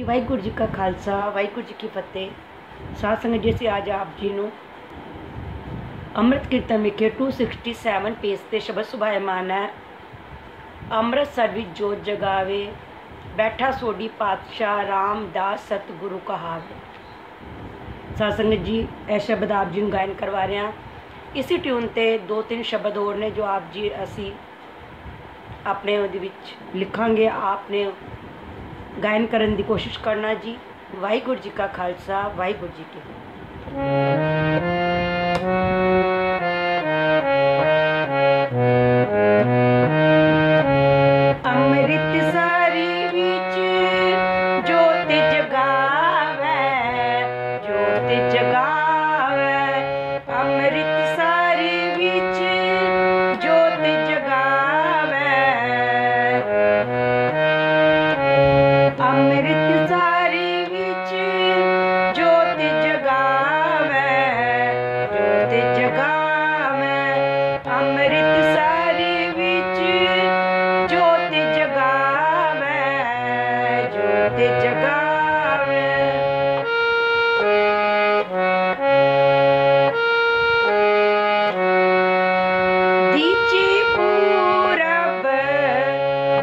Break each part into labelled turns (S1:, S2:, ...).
S1: वाहिगुरु जी का खालसा वाहिगुरु जी की फतेह। साध संगत जी, आज आप जी ਨੂੰ ਅੰਮ੍ਰਿਤ ਕੀਰਤਨ ਵਿਖੇ 267 ਪੇਜ ਤੇ ਸ਼ਬਦ ਸੁਭਾਇਮਾਨ ਹੈ। ਅੰਮ੍ਰਿਤਸਰ ਵਿੱਚ ਜੋਤ ਜਗਾਵੇ, ਬੈਠਾ ਸੋਢੀ ਪਾਤਸ਼ਾਹ ਰਾਮਦਾਸ सतगुरु कहावे। साध संगत जी, यह शब्द आप जी ਨੂੰ गायन करवा रहे हैं। इसी ट्यून ते 2-3 शब्द होर ने जो आप जी असी अपने ਉਹਦੇ ਵਿੱਚ लिखांगे। आपने गायन करने की कोशिश करना जी। वाहिगुरु जी का खालसा वाहिगुरु जी की अमृतसरी विच जोत जगावे, जोत जगावे। अमृतसरी विच जोत जगावे, अमृतसरी विच जोत जगावे, जोत जगावे। अमृतसरी विच जोत जगावे, जोत जगावे। दीची पूरब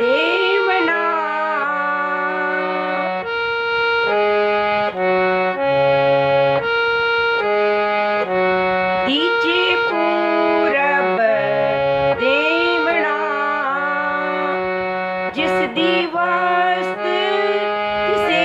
S1: देवना, दीची पूरब देवना। जिस दी वास्त किसे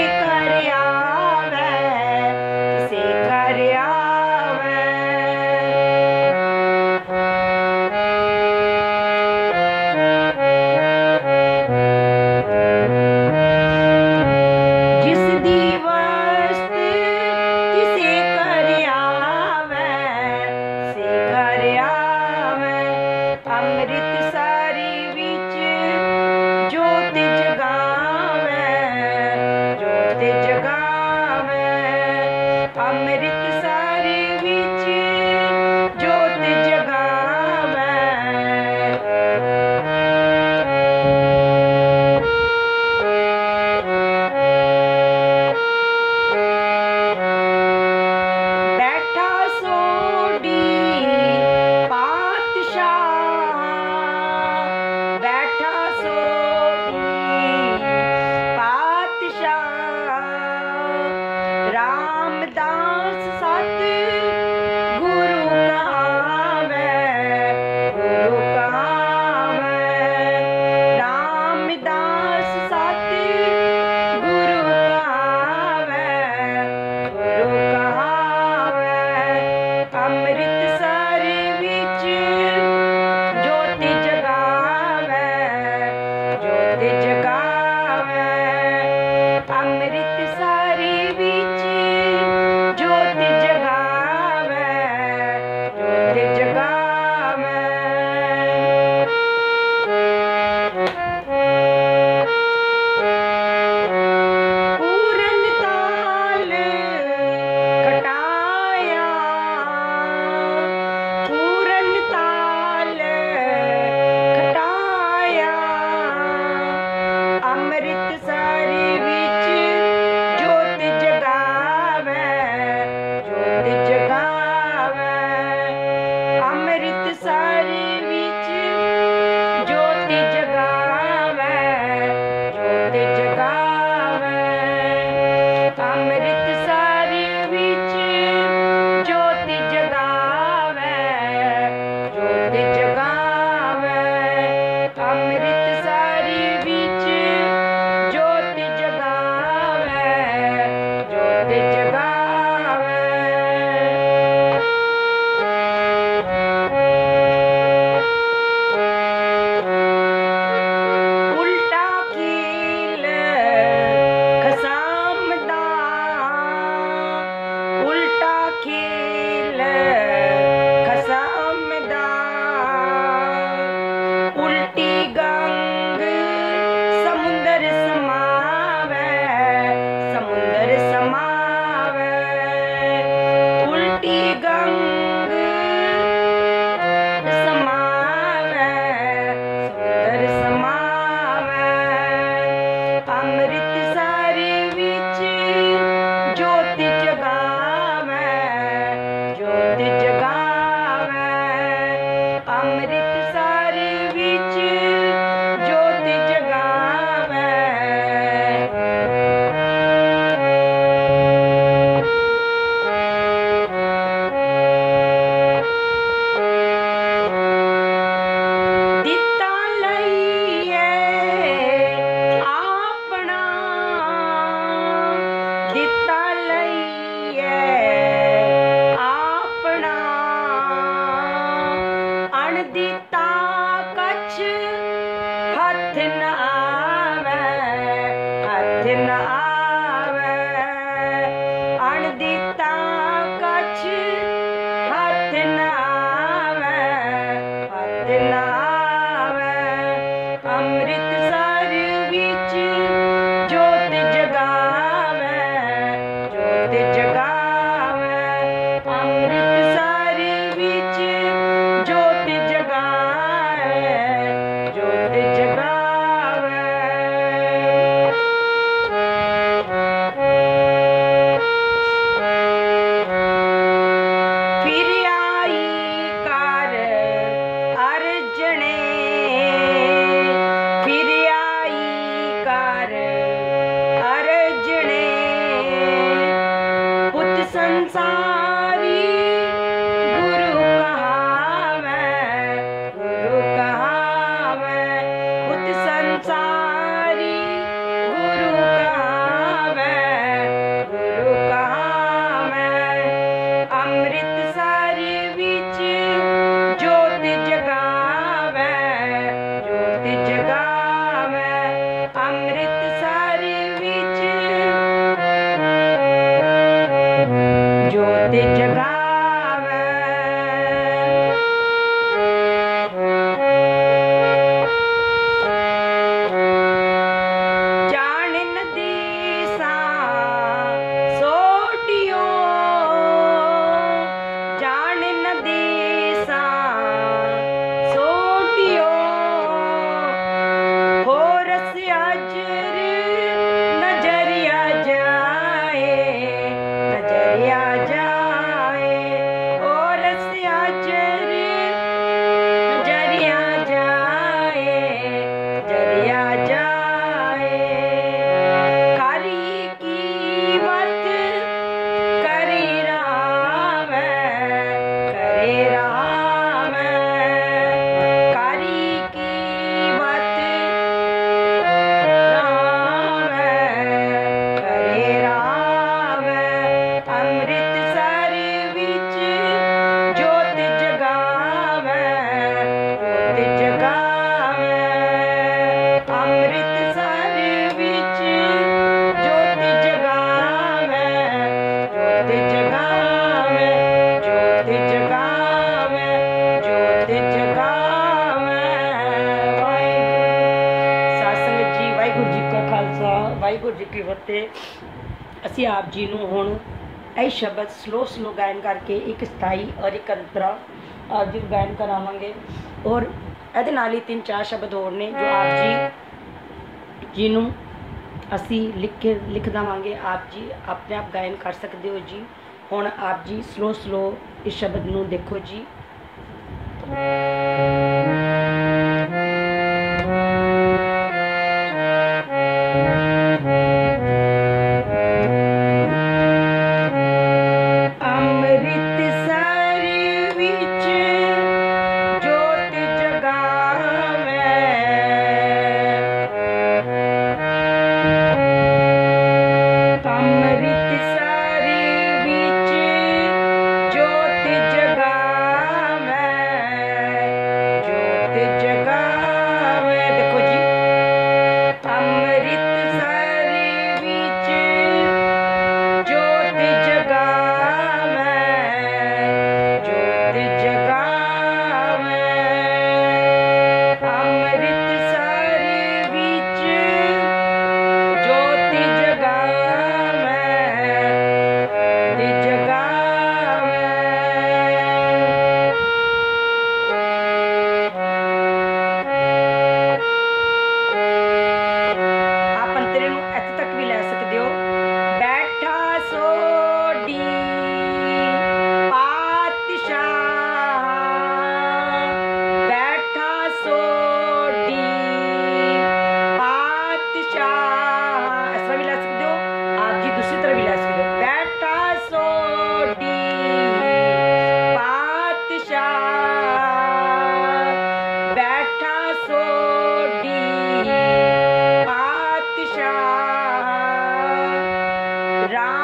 S1: संसारी गुरु कहावै, गुरु कहावै, खुद संसारी गुरु कहावै, गुरु कहावै। अमृतसर विच जोत जगावै, जोत जगावै, अमृतसर विच जोत जगावै। जान न देसा सोटियो, जान न देसा सोटियो, होरस अजर नजरिया जाए, नजरिया जाए, होरस अजर नजरिया जाए, नजरिया जाए। करी कीमत करी रावै, करे रावै, करी कीमत रावै, करे रावै। अमृतसर विच जोत जगावै, जोत जगावै, अमृतसर विच जोत जगावै, जोत जगावै, जोत जगावै, जोत जगावै। सत्संग जी, वाहिगुरू जी का खालसा, वाहिगुरू जी की फतेह। ਅਸੀਂ ਆਪ ਜੀ ਨੂੰ ਹੁਣ ਇਹ ਸ਼ਬਦ ਸਲੋ ਗਾਇਨ ਕਰਕੇ ਇੱਕ ਸਥਾਈ ਔਰ ਇੱਕ ਅੰਤਰਾ ਆਪ ਜੀ ਨੂੰ ਗਾਇਨ ਕਰਾਵਾਂਗੇ। ਔਰ ਇਹਦੇ ਨਾਲ ਹੀ 3-4 ਸ਼ਬਦ ਹੋਰ ਨੇ ਜੋ ਆਪ ਜੀ ਨੂੰ ਅਸੀਂ ਲਿਖ ਦੇਵਾਂਗੇ। ਆਪ ਜੀ ਆਪਣੇ ਆਪ ਗਾਇਨ ਕਰ ਸਕਦੇ ਹੋ ਜੀ। ਹੁਣ ਆਪ ਜੀ ਸਲੋ ਇਸ ਸ਼ਬਦ ਨੂੰ ਦੇਖੋ ਜੀ। अमृतसर विच जोत जगावै, अमृतसर विच जोत जगावै, जोत जगावै। देखो जी, अमृतसर विच जोत जगावै, जोत जगावै, अमृतसर विच जोत जगावै, जोत जगावै। आप अंतरे ਨੂੰ ਇੱਥੇ ਤੱਕ ਵੀ ਲੈ ਸਕਦੇ ਹੋ। बैठा सोडी पातशाह, बैठा सोडी पातशाह। इस तरह भी ला सकते हो आप जी, दूसरी तरह भी ला सकते हो। बैठा सोडी पातशाह, बैठा सोडी पातशाह। राम